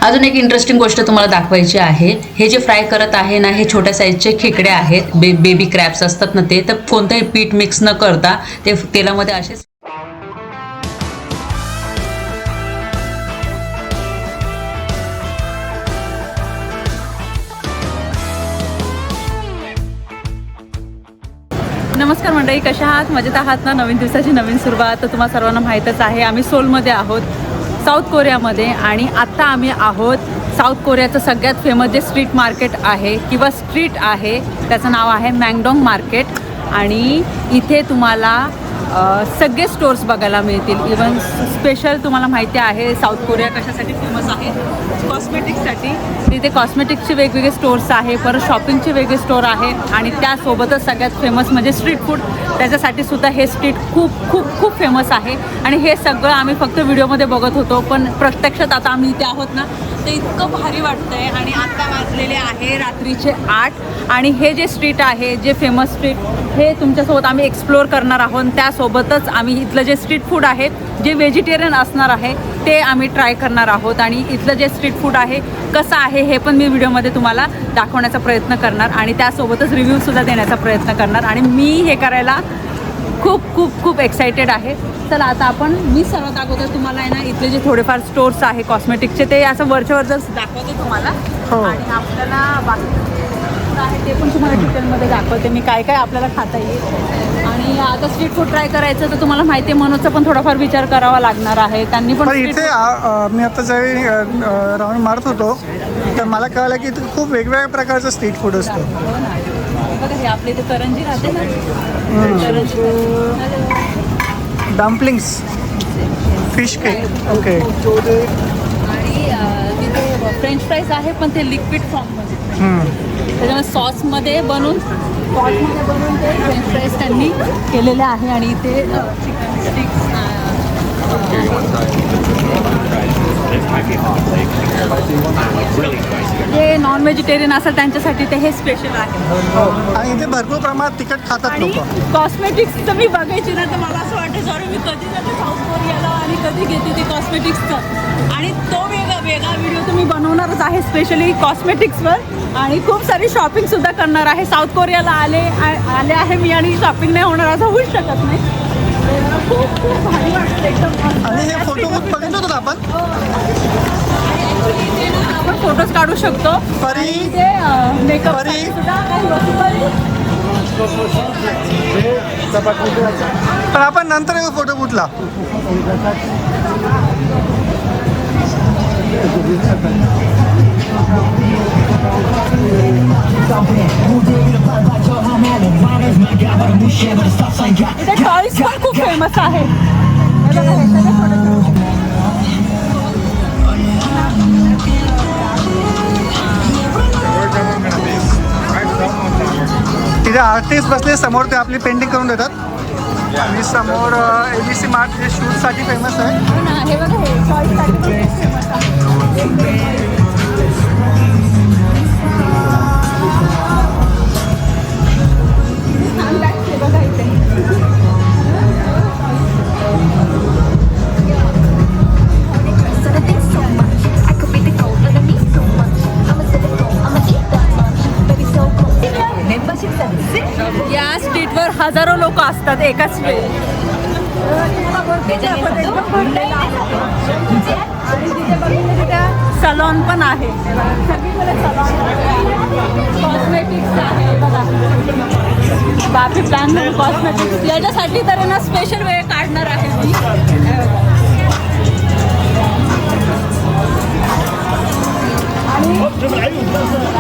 अजून एक इंटरेस्टिंग गोष्ट तुम्हाला दाखवायची आहे. हे जे फ्राय करत आहे ना, हे छोट्या साईजचे खेकडे आहेत, बेबी क्रॅब्स असतात ना ते. तर कोणतंही पीठ मिक्स न करता ते तेलामध्ये असेच. नमस्कार मंडळी, कशा आहात? मजेत आहात ना? नवीन दिवसाची नवीन सुरुवात. तर तुम्हाला सर्वांना माहीतच आहे, आम्ही सोलमध्ये आहोत, साऊथ कोरियामध्ये. आणि आत्ता आम्ही आहोत साऊथ कोरियाचं सगळ्यात फेमस जे स्ट्रीट मार्केट आहे किंवा स्ट्रीट आहे, त्याचं नाव आहे मँगडोंग मार्केट. आणि इथे तुम्हाला सगळे स्टोर्स बघायला मिळतील. इवन स्पेशल तुम्हाला माहिती आहे साऊथ कोरिया कशासाठी फेमस आहे? कॉस्मेटिक्ससाठी. तिथे कॉस्मेटिक्सचे वेगवेगळे स्टोर्स आहे, परत शॉपिंगचे वेगळे स्टोर आहे. आणि त्यासोबतच सगळ्यात फेमस म्हणजे स्ट्रीट फूड. त्याच्यासाठी सुद्धा हे स्ट्रीट खूप खूप खूप फेमस आहे. आणि हे सगळं आम्ही फक्त व्हिडिओमध्ये बघत होतो, पण प्रत्यक्षात आता आम्ही इथे आहोत ना, ते इतकं भारी वाटतं आहे. आणि आता वाजलेले आहे रात्रीचे 8. आणि हे जे स्ट्रीट आहे, जे फेमस स्ट्रीट, हे तुमच्यासोबत आम्ही एक्सप्लोअर करणार आहोत. त्यासोबतच आम्ही इथलं जे स्ट्रीट फूड आहे, जे व्हेजिटेरियन असणार आहे, ते आम्ही ट्राय करणार आहोत. आणि इथलं जे स्ट्रीट फूड आहे कसं आहे हे पण मी व्हिडिओमध्ये तुम्हाला दाखवण्याचा प्रयत्न करणार. आणि त्यासोबतच रिव्ह्यूसुद्धा देण्याचा प्रयत्न करणार. आणि मी हे करायला खूप खूप खूप एक्सायटेड आहे. चला आता मी सर्वात अगोदर तुम्हाला आहे ना, इथले जे थोडेफार स्टोर्स आहे कॉस्मेटिकचे, ते असं वरच्यावर जर दाखवते तुम्हाला. आणि आपल्याला बाकी आहे ते पण तुम्हाला डिटेलमध्ये दाखवते मी, काय काय आपल्याला खाता येईल. आणि आता स्ट्रीट फूड ट्राय करायचं तर तुम्हाला माहिती आहे, मनोजचा पण थोडाफार विचार करावा लागणार आहे. त्यांनी पण इथे मी आता ज्यावेळी राऊंड मारत होतो तर मला कळलं की इथे खूप वेगवेगळ्या प्रकारचं स्ट्रीट फूड असतं. बघा, हे आपल्या इथे करंजी राहते ना, करंजी, डम्पलिंग्स, फिश केक. ओके. आणि तिथे फ्रेंच फ्राईज आहे, पण ते लिक्विड फॉर्ममध्ये. त्याच्यामुळे सॉसमध्ये बनवून ते फ्रेंच फ्राईज त्यांनी केलेले आहे. आणि इथे चिकन स्टिक्स, जे नॉन व्हेजिटेरियन असेल त्यांच्यासाठी ते हे स्पेशल आहे. आणि इथे भरपूर प्रमाणात तिखट खातात आणि लोक. कॉस्मेटिक्सचं मी बघायची ना, तर मला असं वाटतं सॉरी मी कधी जाते साऊथ कोरियाला आणि कधी घेते ते कॉस्मेटिक्सचं. आणि तो वेगळा व्हिडिओ तुम्ही बनवणारच आहे स्पेशली कॉस्मेटिक्सवर. आणि खूप सारी शॉपिंगसुद्धा करणार आहे. साऊथ कोरियाला आले आहे मी, आणि शॉपिंग नाही होणार असं होऊच शकत नाही. खूप खूप भारी वाटतं एकदम. आणि हे फोटो बघितलं होतं आपण फोटोज काढू शकतो. परी, ते मेकअप परी. पण आपण नंतर येऊ फोटो बुटला. इथे टॉयज पण खूप फेमस आहे. तिथे आर्टिस्ट बसले समोर, ते आपली पेंटिंग करून देतात. आणि समोर ABC मार्ट जे शूजसाठी फेमस आहे. हे बघा, हे टॉयजसाठी पण फेमस आहे. या स्ट्रीटवर हजारो लोक असतात एकाच वेळी. सलॉन पण आहे, कॉस्मेटिक्स आहे बघा, बाकी प्लॅन कॉस्मेटिक्स. याच्यासाठी तर ना स्पेशल वेळ काढणार आहे मी.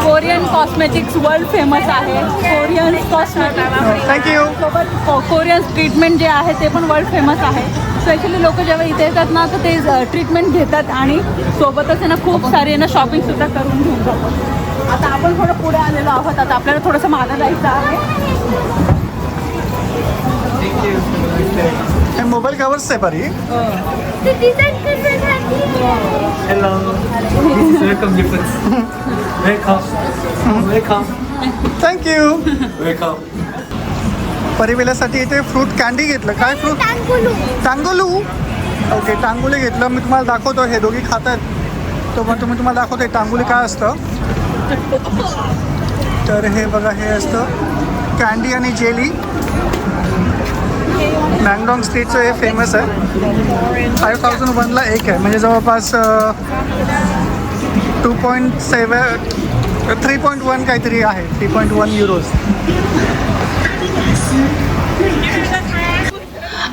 कोरियन कॉस्मेटिक्स वर्ल्ड फेमस आहे. Korean cosmetics thank you. सोबत कोरियन ट्रीटमेंट जे आहे ते पण वर्ल्ड फेमस आहे. स्पेशली लोक जेव्हा इथे येतात ना, तर ते ट्रीटमेंट घेतात आणि सोबतच आहे ना खूप सारी ना शॉपिंगसुद्धा करून घेऊन जातात. आता आपण थोडं पुढे आलेलो आहोत. आता आपल्याला थोडंसं मागं जायचं आहे. हे मोबाईल कवर्स आहे परी. Hello. This is welcome gifts. Welcome. Welcome. Thank you. Welcome. परिवेलासाठी इथे फ्रूट कॅन्डी घेतलं. काय फ्रूट? टांगोलू. ओके, टांगोली घेतलं. मी तुम्हाला दाखवतो. हे दोघी खात आहेत. तो पण तुम्हाला दाखवते टांगुली काय असतं. तर हे बघा, हे असतं कॅन्डी आणि जेली. मँगडॉंग स्ट्रीटचं हे फेमस आहे. 5001ला एक आहे, म्हणजे जवळपास 3.1 काहीतरी आहे. 3.1 युरोज.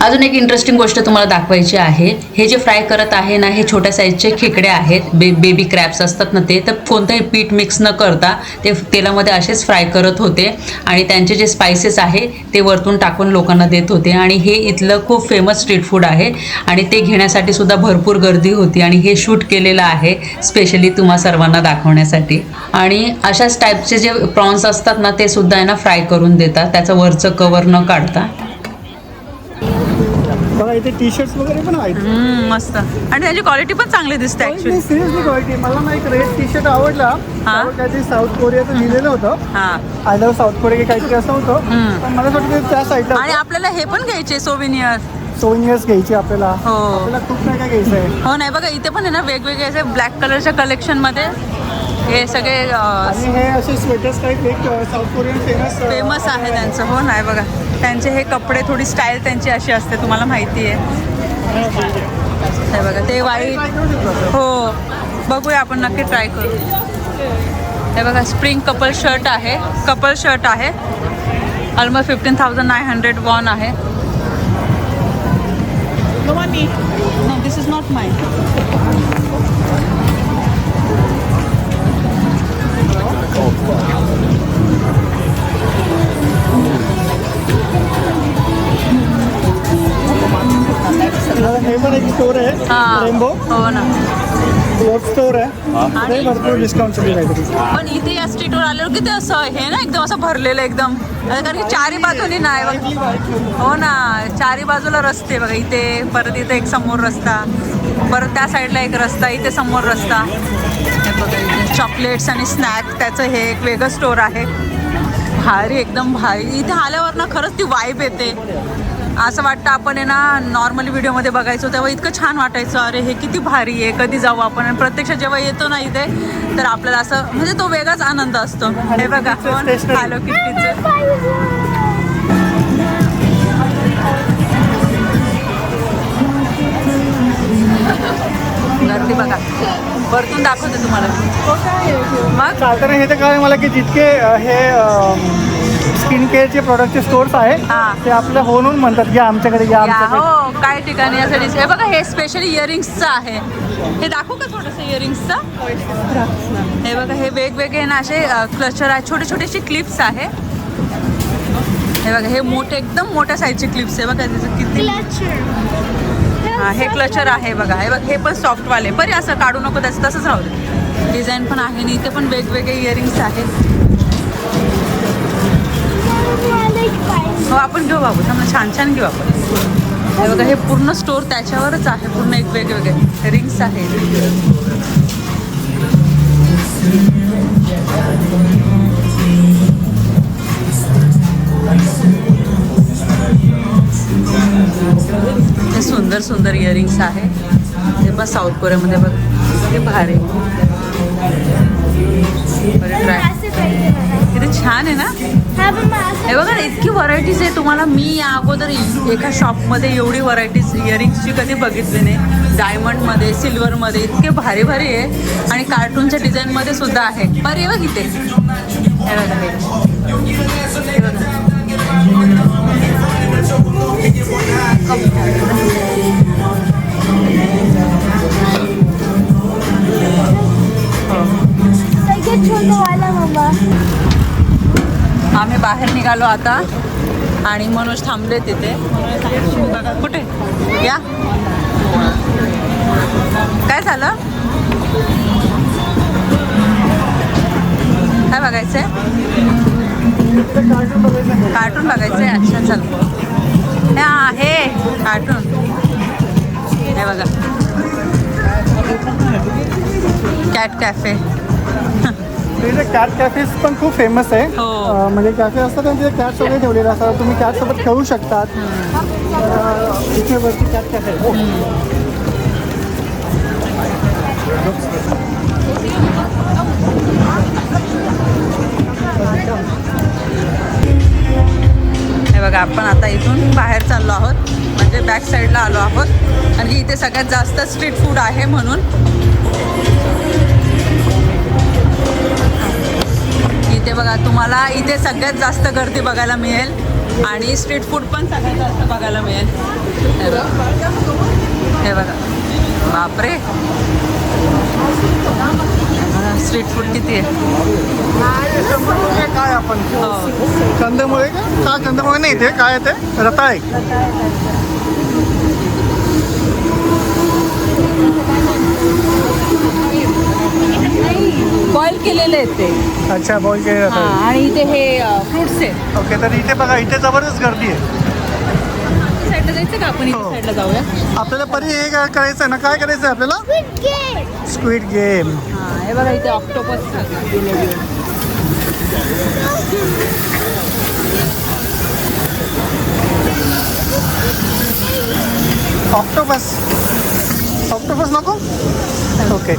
अजून एक इंटरेस्टिंग गोष्ट तुम्हाला दाखवायची आहे. हे जे फ्राय करत आहे ना, हे छोट्या साईजचे खेकडे आहेत. बेबी क्रॅब्स असतात ना ते. तर कोणतंही पीठ मिक्स न करता ते तेलामध्ये असेच फ्राय करत होते आणि त्यांचे जे स्पायसेस आहे ते वरतून टाकून लोकांना देत होते. आणि हे इथलं खूप फेमस स्ट्रीट फूड आहे आणि ते घेण्यासाठी सुद्धा भरपूर गर्दी होती. आणि हे शूट केलेलं आहे स्पेशली तुम्हा सर्वांना दाखवण्यासाठी. आणि अशाच टाईपचे जे प्रॉन्स असतात ना ते सुद्धा आहे ना फ्राय करून देतात, त्याचं वरचं कवर न काढता. बघा इथे टी शर्ट्स वगैरे पण आहेत. मस्त. आणि त्याची क्वालिटी पण चांगली दिसते ऍक्च्युली. Seriously quality. मला ना एक रेड टी शर्ट आवडला. काहीतरी साऊथ कोरियाचं लिहिलेलं होतं. आय लव्ह साऊथ कोरिया काहीतरी असं होतं. पण मला वाटतं त्या साईडला. आणि आपल्याला हे पण घ्यायचे सोविनियर्स घ्यायची आपल्याला. आपल्याला खूप काय काय घ्यायचं आहे. हो नाही बघा, इथे पण आहे ना वेगवेगळे असे ब्लॅक कलरच्या कलेक्शन मध्ये हे सगळे आणि हे असे स्वेटर्स टाईप एक साऊथ कोरियन फेमस आहे त्यांचं. हो नाही बघा, त्यांचे हे कपडे थोडी स्टाईल त्यांची अशी असते, तुम्हाला माहिती आहे. हे बघा ते वाईट. हो बघूया, आपण नक्की ट्राय करू. हे बघा स्प्रिंग कपल शर्ट आहे. ऑलमोस्ट 15,900 वॉन आहे. No, this is not mine. हे पण एक स्टोर आहे रेनबो. हो ना. क्लॉथ स्टोर आहे. भरपूर डिस्काउंट काहीतरी. पण इथे या स्ट्रीटवर आल्यावर किती असं हे ना एकदम असं भरलेलं एकदम, कारण की चारी बाजूनी नाही बघा. हो ना, चारी बाजूला रस्ते बघा. इथे परत इथे एक समोर रस्ता, परत त्या साईडला एक रस्ता, इथे समोर रस्ता. हे बघा इथे चॉकलेट्स आणि स्नॅक्स, त्याचं हे एक वेगळं स्टोर आहे. भारी, एकदम भारी. इथे आल्यावर ना खरंच ती वाईब येते. असं वाटतं आपण आहे ना नॉर्मली व्हिडिओमध्ये बघायचो तेव्हा इतकं छान वाटायचं, अरे हे किती भारी आहे, कधी जाऊ आपण. आणि प्रत्यक्षात जेव्हा येतो ना इथे तर आपल्याला असं म्हणजे तो वेगळाच आनंद असतो. हे बघा हॅलो किटीचं. गर्दी बघा, वरतून दाखवते तुम्हाला. मग चालतं हे तर काय मला की जितके हे स्किन केअरचे प्रोडक्टचे स्टोर्स आहे ते आपल्या होऊन म्हणतात की आमच्याकडे या. हो काय ठिकाणी यासाठी. हे बघा हे स्पेशली इयरिंग्सचं आहे. हे दाखवू का थोडंसं इयरिंग्सचं. हे बघा हे वेगवेगळे ना असे क्लचर आहे, छोटे छोटेसे क्लिप्स आहे. हे बघा हे मोठे एकदम मोठ्या साईजचे क्लिप्स आहे बघा. त्याचं किती. हां हे क्लचर आहे बघा. हे बघ हे पण सॉफ्टवाले, बरे असं काढू नको, त्याचं तसंच राहू दे. डिझाईन पण आहे आणि इथे पण वेगवेगळे इयरिंग्स आहेत. हो आपण घेऊ बाबू, थांबा छान छान घेऊ आपण. हे बघा हे पूर्ण स्टोर त्याच्यावरच आहे, पूर्ण एक वेगवेगळे रिंग्स आहेत. हे सुंदर सुंदर इयरिंग्स आहे. हे बघ साऊथ कोरियामध्ये बघ हे भारी. किती छान आहे ना. हे बघा ना इतकी व्हरायटीज आहे. तुम्हाला मी या अगोदर एका शॉपमध्ये एवढी व्हरायटीज इयरिंग्सची कधी बघितली नाही. डायमंडमध्ये, सिल्वरमध्ये इतके भारी भारी आहे. आणि कार्टूनच्या डिझाईनमध्ये सुद्धा आहे. बरं हे बघ इथे हे बघा हे बघा. आम्ही बाहेर निघालो आता आणि मनोज थांबले तिथे. कुठे या काय झालं, काय बघायचंय. कार्टून बघायचंय. अच्छा चल हे आहे कार्टून. हे बघा कॅट कॅफे. तिथे कॅट कॅफेस पण खूप फेमस आहे. म्हणजे कॅफे असतात आणि तिथे कॅट्स वगैरे ठेवलेले असतात. तुम्ही कॅटसोबत खेळू शकतात. इथे वरती कॅट कॅफे. बघा आपण आता इथून बाहेर चाललो आहोत, म्हणजे बॅक साईडला आलो आहोत आणि इथे सगळ्यात जास्त स्ट्रीट फूड आहे म्हणून. इथे बघा तुम्हाला इथे सगळ्यात जास्त गर्दी बघायला मिळेल आणि स्ट्रीट फूड पण सगळ्यात जास्त बघायला मिळेल. हे बघा बापरे, स्ट्रीट फूड किती आहे. काय आपण कंदमुळे का कंदमुळे नाही ते काय ते रताळे. बॉईल केलेले आहेत ते. अच्छा बॉईल केले हां, रताळे. आणि इथे हे फ्रुट्स आहेत. ओके तर इथे बघा इथे जबरदस्त गर्दी आहे. साईडला जायचं का आपण? इथे हो. साईडला जाऊया. आपल्याला परी हे काय करायचं आहे ना, काय करायचं आहे आपल्याला? Squid game. हां, हे बघा इथे ऑक्टोपस. ऑक्टोपस. ऑक्टोपस नको. ओके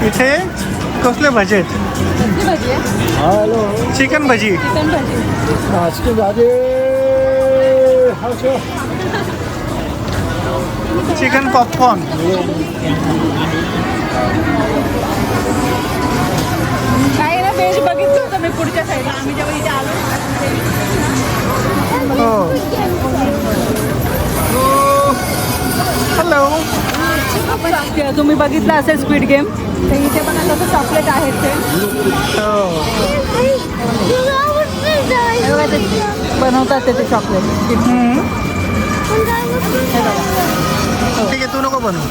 इथे कसले भजी आहेत? भाजी आहे, हॅलो चिकन भजी. चिकन भाजी. Chicken popcorn. काय ना व्हेज बघितलं होतं मी पुढच्या साईडला आम्ही जेव्हा इथे आलो. हॅलो. तुम्ही बघितलं असेल स्क्विड गेम, तर इथे पण आता चॉकलेट आहेत ते. बनवतात ते चॉकलेट. ठीक आहे तू नको बनव.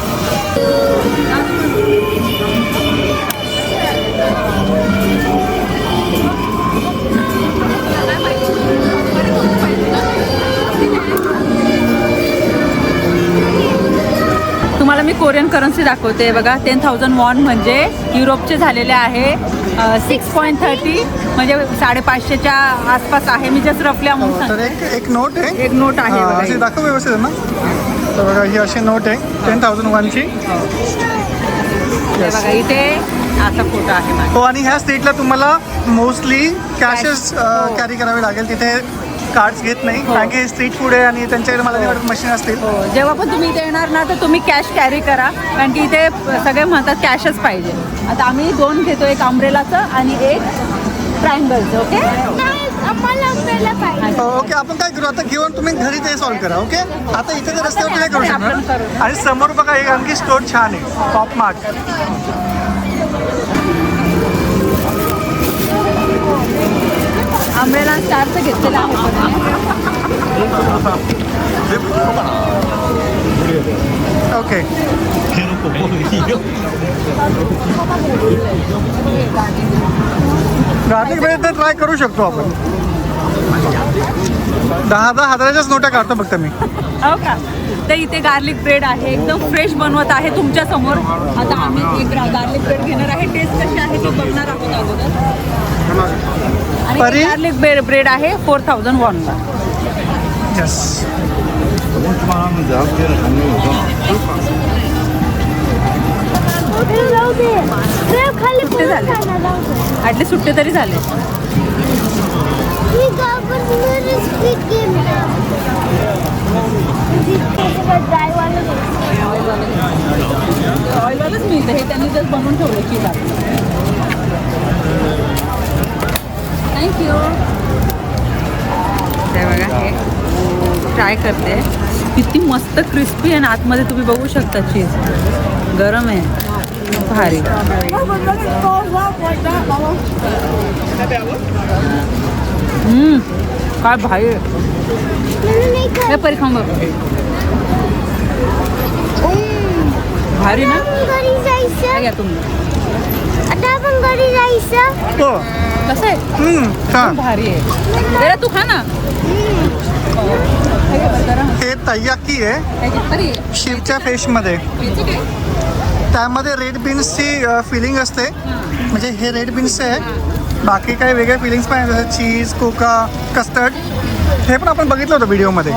तुम्हाला मी कोरियन करन्सी दाखवते बघा. 10,000 वॉन म्हणजे युरोपचे झालेले आहे 6.30 म्हणजे 550च्या आसपास आहे. मी जस्ट रफली अमाऊंट तर सांगते. एक नोट आहे. एक नोट आहे हा, बघा अशी ही. दाखव व्यवस्थित आहे ना. तर बघा ही अशी नोट आहे 10,001ची. हे बघा इथे असा फोटो आहे माझा. हो आणि ह्या स्ट्रीटला तुम्हाला मोस्टली कॅशेस हो. कॅरी करावे लागेल. तिथे कार्ड्स घेत नाही कारण की स्ट्रीट फूड आहे आणि त्यांच्याकडे मला नाही वाटत मशीन असतील. जेव्हा पण तुम्ही इथे येणार ना तर तुम्ही कॅश कॅरी करा, कारण की इथे सगळे म्हणतात कॅशच पाहिजे. आता आम्ही 2 घेतो, एक अम्ब्रेलाचं आणि एक ट्रायंगलचं. ओके ओके आपण काय करू आता घेऊन तुम्ही घरी ते सॉल्व्ह करा. ओके आता इथे तर रस्त्यावर नाही करू आपण शकणार. करू. आणि समोर बघा एक आणखी स्टोर छान आहे पॉप मार्ट. अम्ब्रेला 4चं घेतलेलं आहे. ओके गार्लिक ब्रेड तर ट्राय करू शकतो आपण. 10,000 हजाराच्याच नोटा काढतो फक्त मी. हो का? तर इथे गार्लिक ब्रेड आहे, एकदम फ्रेश बनवत आहे तुमच्या समोर. आता आम्ही एक गार्लिक ब्रेड घेणार आहे. टेस्ट कशी आहे ती बघणार आहोत अगोदर. आणि परी? गार्लिक ब्रेड आहे 4,000 वॉनला. यस सुट्टे झाले, ॲटलीस्ट सुट्टे तरी झाले. ऑइलवालच मिळतं हे, त्यांनी जस्ट बनवून ठेवलं की थँक्यू. ते बघा हे ट्राय करते. किती मस्त क्रिस्पी आहे ना आतमध्ये, तुम्ही बघू शकता. चीज गरम आहे भारी. काय भारी आहे. परी खाऊन बघ. भारी ना. काय घ्या तुम्ही. आता आपण घरी जायचं. हो कसं आहे. छान. भारी आहे. जरा तू खा ना. हे तय्याकी आहे शिवच्या फिशमध्ये. त्यामध्ये रेड बीन्सची फिलिंग असते. म्हणजे हे रेड बीन्स आहे बाकी काही वेगळे फिलिंग्स पण आहेत जसं चीज कोका कस्टर्ड हे पण आपण बघितलं होतं व्हिडिओमध्ये.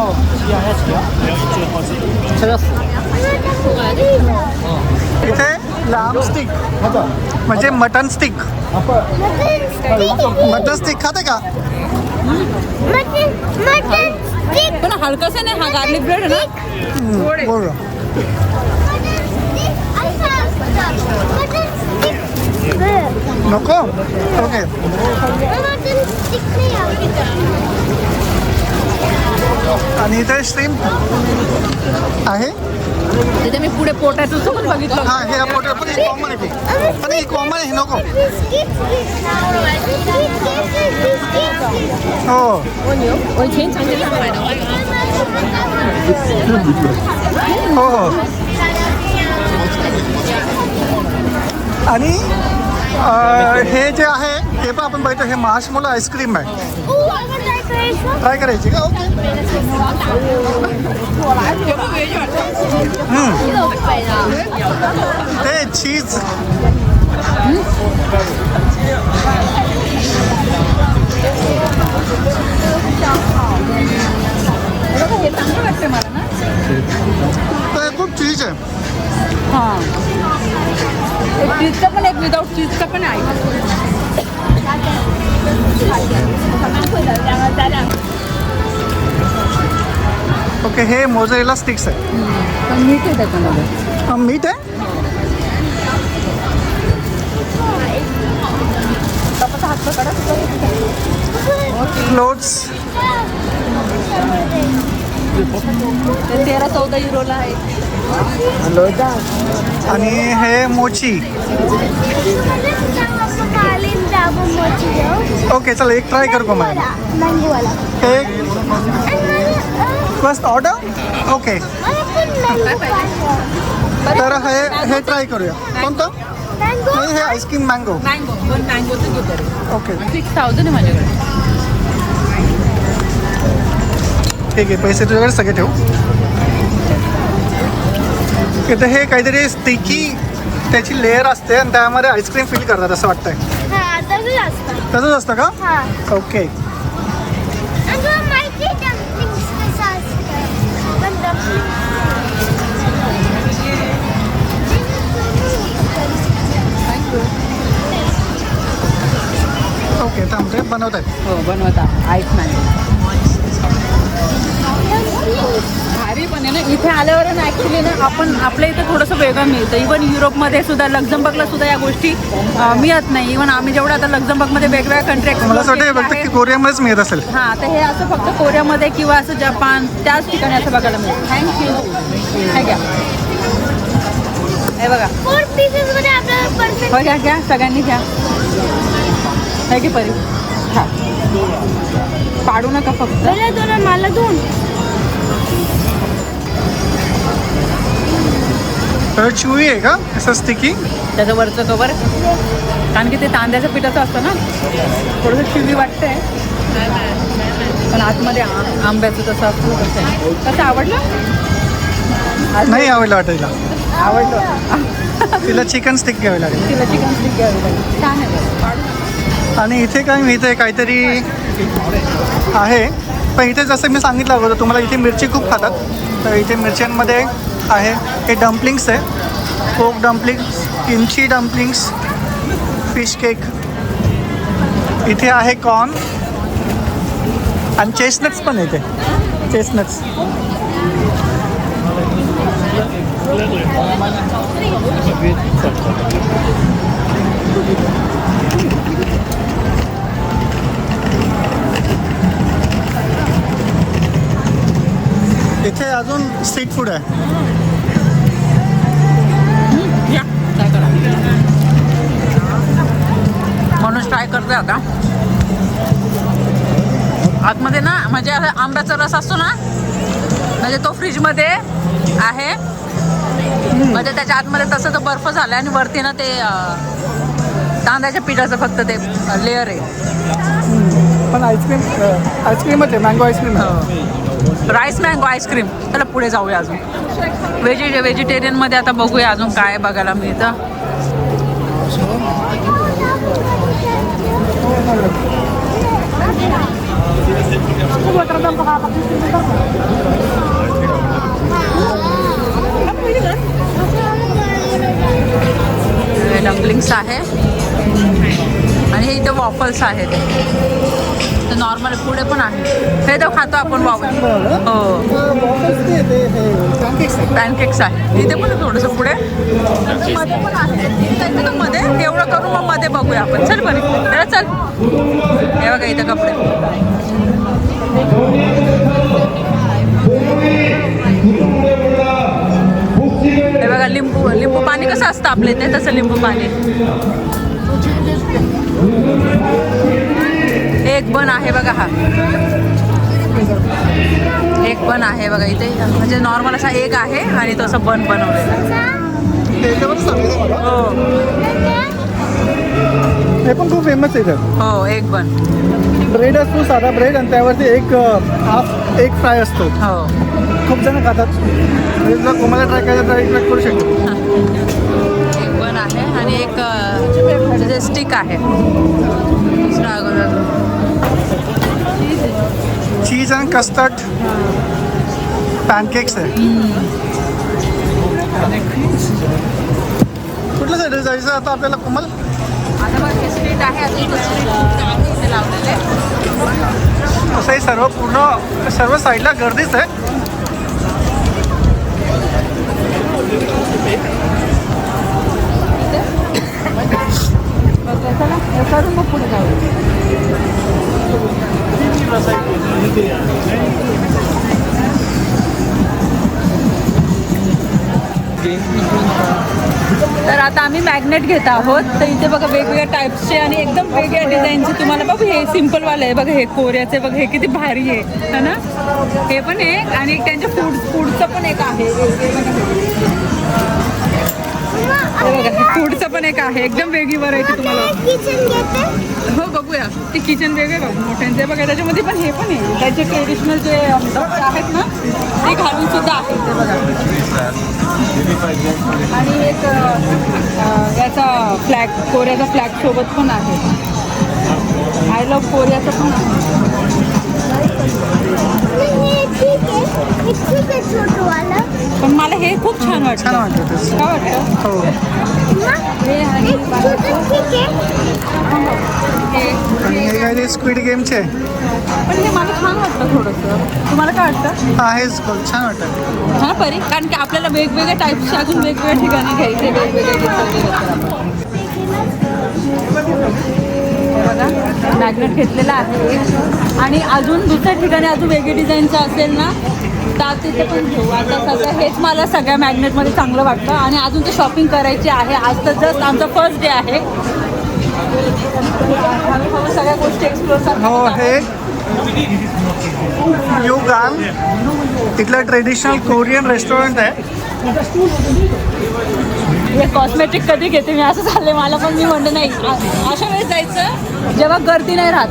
इथे लांब स्टिक म्हणजे मटन स्टिक. मटन स्टिक खाते का? पण हलकासा नाही हा गार्लिक ब्रेड आहे ना. बोल. नको ओके. आणि इथे श्रीम्प आहे. तिथे मी पुढे पोटॅटोचं पण बघितलं. हां हे आपण पण एक कॉमन आहे. पण एक कॉमन आहे नको. हो हो हो. आणि हे जे आहे ते पण आपण बघितलं हे मार्शमॅलो आईस्क्रीम आहे. ट्राय करायची का? ओके. ते चीज हे चांगलं वाटतं मला ना. ते खूप चीज आहे. हां एक चीजचं पण एक विदाऊट चीजचं पण आहे. ओके हे मोझरेला स्टिक्स आहे. पण मीठ आहे त्याच्यामध्ये. मीठ आहे. फ्लोट्स 13-14 युरोला आहे. आणि हे मोची. ओके चला एक ट्राय करू का मला? एक फर्स्ट ऑर्डर. ओके तर हे ट्राय करूया. कोणतं? नाही हे आईस्क्रीम मँगो. मँगोचं घेतो. ओके 6,000 आहे माझ्याकडे. ठीक आहे पैसे तुझ्याकडे सगळे ठेवू. इथं हे काहीतरी स्टिकी त्याची लेअर असते आणि त्यामध्ये आईस्क्रीम फिल करतात असं वाटतंय. तसंच असतं का? ओके. ओके थांबते बनवत आहेत. हो बनवता आईस मँगो. भारी पण आहे ना. इथे आल्यावर ना ॲक्च्युली ना आपण आपल्या इथे थोडंसं वेगळं मिळतं. इवन युरोपमध्ये सुद्धा लक्झमबर्गला सुद्धा या गोष्टी मिळत नाही. इवन आम्ही जेवढं आता लक्झमबर्गमध्ये वेगवेगळ्या कंट्री मला असं वाटतं फक्त की कोरियामध्येच मिळत असेल. हां तर हे असं फक्त कोरियामध्ये किंवा असं जपान त्याच ठिकाणी असं बघायला मिळतं. थँक्यू. हे घ्या हे बघा. हो घ्या घ्या सगळ्यांनी घ्या. हे की परी हां पाडू नका फक्त. मला दोन. चुई आहे का असं स्टिकी? त्याचं वरचं कवर कारण की ते तांदळाच्या पिठाचं असतं ना थोडंसं चिवी वाटतंय पण आतमध्ये आंब्याचं तसं असतं. कसं आवडलं? नाही आवडलं वाटायला. आवडलं. तिला चिकन स्टिक घ्यावी लागेल. तिला चिकन स्टिक घ्यावी लागेल. छान आहे. आणि इथे काय मिळतं काहीतरी आहे पण इथे जसं मी सांगितलं अगोदर तुम्हाला इथे मिरची खूप खातात. तर इथे मिरच्यांमध्ये आहे हे डम्पलिंग्स आहे. Poke dumplings kimchi dumplings fish cake. इथे आहे कॉर्न आणि चेस्टनट्स पण येते. चेस्टनट्स इथे अजून स्ट्रीट फूड आहे. म्हणून ट्राय करतोय आता. आतमध्ये ना म्हणजे आंब्याचा रस असतो ना म्हणजे तो फ्रीजमध्ये आहे म्हणजे त्याच्या आतमध्ये तसं तो बर्फ झाला आणि वरती ना ते तांदळाच्या पिठाचं फक्त ते लेअर आहे. पण आईस्क्रीमच आहे. मँगो आईस्क्रीम आहे. Rice mango ice cream. त्याला पुढे जाऊया अजून. व्हेजिटेरियनमध्ये आता बघूया अजून काय बघायला मिळतं. डम्पलिंग्स आहे आणि हे इथे वॉफल्स आहेत. तर नॉर्मल पुढे पण आहे. हे तर खातो आपण वॉफल. हो पॅनकेक्स आहे इथे पण थोडंसं पुढे. मध्ये पण आहे इथे तर मध्ये एवढं करू मग मध्ये बघूया आपण. चल बरं त्याला चल. हे बघा इथं कपडे. हे बघा लिंबू पाणी कसं असतं आपल्या इथे तसं लिंबू पाणी. एक बन आहे बघा. हा एक बन आहे बघा इथे. म्हणजे नॉर्मल असा एक आहे आणि तो असं बन बनवलेला. हो हे पण खूप फेमस आहे इथं. हो एक बन. ब्रेड असतो साधा ब्रेड आणि त्यावरती एक हाफ एक फ्राय असतो. हो खूप जण खातात. म्हणजे जर तुम्हाला ट्राय करायचं तर ट्राय करू शकतो. एक बन आहे आणि एक स्टिक आहे. दुसरा अगोदर चीज अँड कस्टर्ड पॅनकेक्स आहे. कुठल्या साईडला जायचं आता आपल्याला कोमल? आता बघा हे स्ट्रीट आहे. अजून इथे लावलेले. असंही सर्व साईडला गर्दीच आहे. करून मग पुढे जाऊ. तर आता आम्ही मॅग्नेट घेत आहोत. तर इथे बघा वेगवेगळ्या टाईप्सचे आणि एकदम वेगळ्या डिझाईनचे तुम्हाला बघ. हे सिम्पलवाले आहे बघा. हे कोरियाचे बघ. हे किती भारी आहे ना. हे पण एक आणि त्यांच्या फूडचं पण एक आहे. हे बघा फूडचं पण एक आहे. एकदम वेगळी व्हरायटी तुम्हाला. हो बघूया. ती किचन वेगळे बघ मोठ्यांचे बघा. त्याच्यामध्ये पण हे पण आहे. त्याचे ट्रेडिशनल जे आहेत ना ते घालून सुद्धा आहेत ते बघा. आणि एक याचा फ्लॅग कोरियाचा फ्लॅग सोबत पण आहे. आय लव्ह कोरियाचं पण आहे. पण मला हे खूप छान वाटतं. छान वाटतं. काय वाटतं? हो. हे आणि हे काय ते स्क्विड गेमचे आहे. पण हे मला छान वाटतं थोडंसं. तुम्हाला काय वाटतं? आहेच छान वाटतं. हा परी. कारण की आपल्याला वेगवेगळ्या टाईपचे अजून वेगवेगळ्या ठिकाणी घ्यायचे. वेगवेगळे बघा मॅग्नेट घेतलेला आहे. आणि अजून दुसऱ्या ठिकाणी अजून वेगळी डिझाईनचं असेल ना तर तिथे पण घेऊ. आता सगळं हेच मला सगळ्या मॅग्नेटमध्ये चांगलं वाटतं. आणि अजून ते शॉपिंग करायची आहे. आज तर जस्ट आमचा फर्स्ट डे आहे. सगळ्या गोष्टी एक्सप्लोर करतो. हो हे युगान इथलं ट्रेडिशनल कोरियन रेस्टॉरंट आहे. हे कॉस्मेटिक कधी घेते मी असं झालं मला. पण मी म्हणते नाही अशा वेळेस जायचं जेव्हा गर्दी नाही राहत.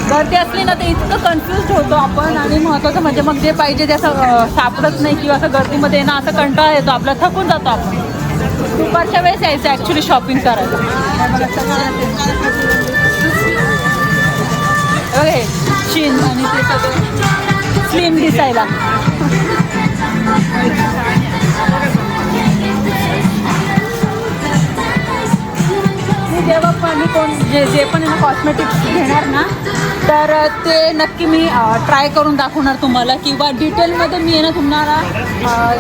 गर्दी असली ना तर इतकं कन्फ्युज होतो आपण. आणि महत्त्वाचं म्हणजे मग जे पाहिजे ते असं सापडत नाही किंवा असं गर्दीमध्ये येणं असं कंटाळा येतो आपला. थकून जातो आपण. दुपारच्या वेळेस यायचं ॲक्च्युली शॉपिंग करायला. ओके चीन आणि ते सगळं स्लिम दिसायला. जेव्हा पण मी जे पण कॉस्मेटिक्स घेणार ना तर ते नक्की मी ट्राय करून दाखवणार तुम्हाला. किंवा डिटेलमध्ये मी ना तुम्हाला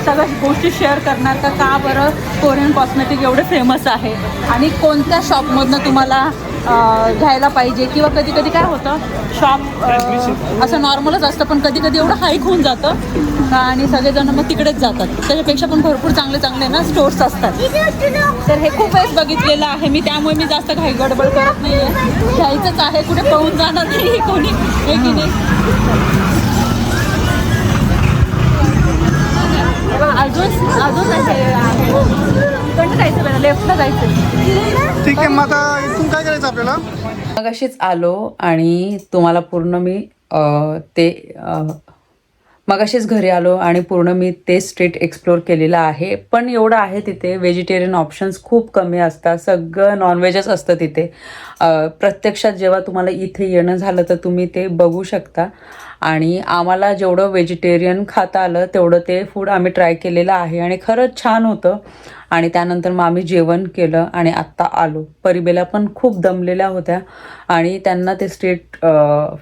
सगळ्या गोष्टी शेअर करणार का बरं कोरियन कॉस्मेटिक एवढे फेमस आहे आणि कोणत्या शॉपमधनं तुम्हाला घ्यायला पाहिजे. किंवा कधी कधी काय होतं शॉप असं नॉर्मलच असतं पण कधी कधी एवढं हाईक होऊन जातं आणि सगळेजण मग तिकडेच जातात. त्याच्यापेक्षा पण भरपूर चांगले चांगले ना स्टोर्स असतात. तर हे खूप वेळेस बघितलेलं आहे मी. त्यामुळे मी जास्त घाई गडबड करत नाही आहे. घ्यायचंच आहे. कुठे पळून जाणार नाही कोणी. हे की नाही. अजून इकडनं जायचं बरं. लेफ्टला जायचं. ठीक आहे. मग आता इथून काय करायचं आपल्याला? मग अशीच आलो आणि तुम्हाला पूर्ण मी मगाशीच घरी आलो आणि पूर्ण मी ते स्ट्रीट एक्सप्लोर केलेलं आहे. पण एवढं आहे तिथे व्हेजिटेरियन ऑप्शन्स खूप कमी असतात. सगळं नॉनव्हेजच असतं तिथे. प्रत्यक्षात जेव्हा तुम्हाला इथे येणं झालं तर तुम्ही ते बघू शकता. आणि आम्हाला जेवढं व्हेजिटेरियन खाता आलं तेवढं ते फूड आम्ही ट्राय केलेलं आहे आणि खरंच छान होतं. आणि त्यानंतर मग आम्ही जेवण केलं आणि आत्ता आलो. परिबेला पण खूप दमलेल्या होत्या आणि त्यांना ते स्ट्रीट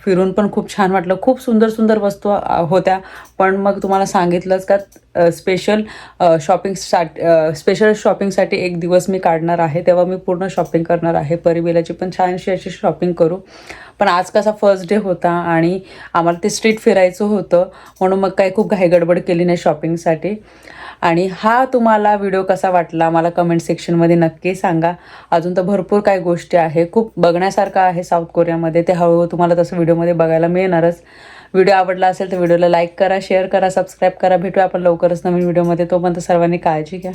फिरून पण खूप छान वाटलं. खूप सुंदर सुंदर वस्तू होत्या. पण मग तुम्हाला सांगितलंच का स्पेशल शॉपिंगसाठी एक दिवस मी काढणार आहे, तेव्हा मी पूर्ण शॉपिंग करणार आहे. परिबेलाची पण छानशी अशी शॉपिंग करू. पण आज कसा फर्स्ट डे होता आणि आम्हाला ते स्ट्रीट फिरायचं होतं, म्हणून मग काही खूप घाईगडबड केली नाही शॉपिंगसाठी. आणि हा तुम्हाला व्हिडिओ कसा वाटला मला कमेंट सेक्शनमध्ये नक्की सांगा. अजून तर भरपूर काही गोष्टी आहे, खूप बघण्यासारखं आहे साऊथ कोरियामध्ये. ते हळूहळू तुम्हाला तसं व्हिडिओमध्ये बघायला मिळणारच. व्हिडिओ आवडला असेल तर व्हिडिओला लाईक करा, शेअर करा, सबस्क्राईब करा. भेटूया आपण लवकरच नवीन व्हिडिओमध्ये. तोपर्यंत सर्वांनी काळजी घ्या.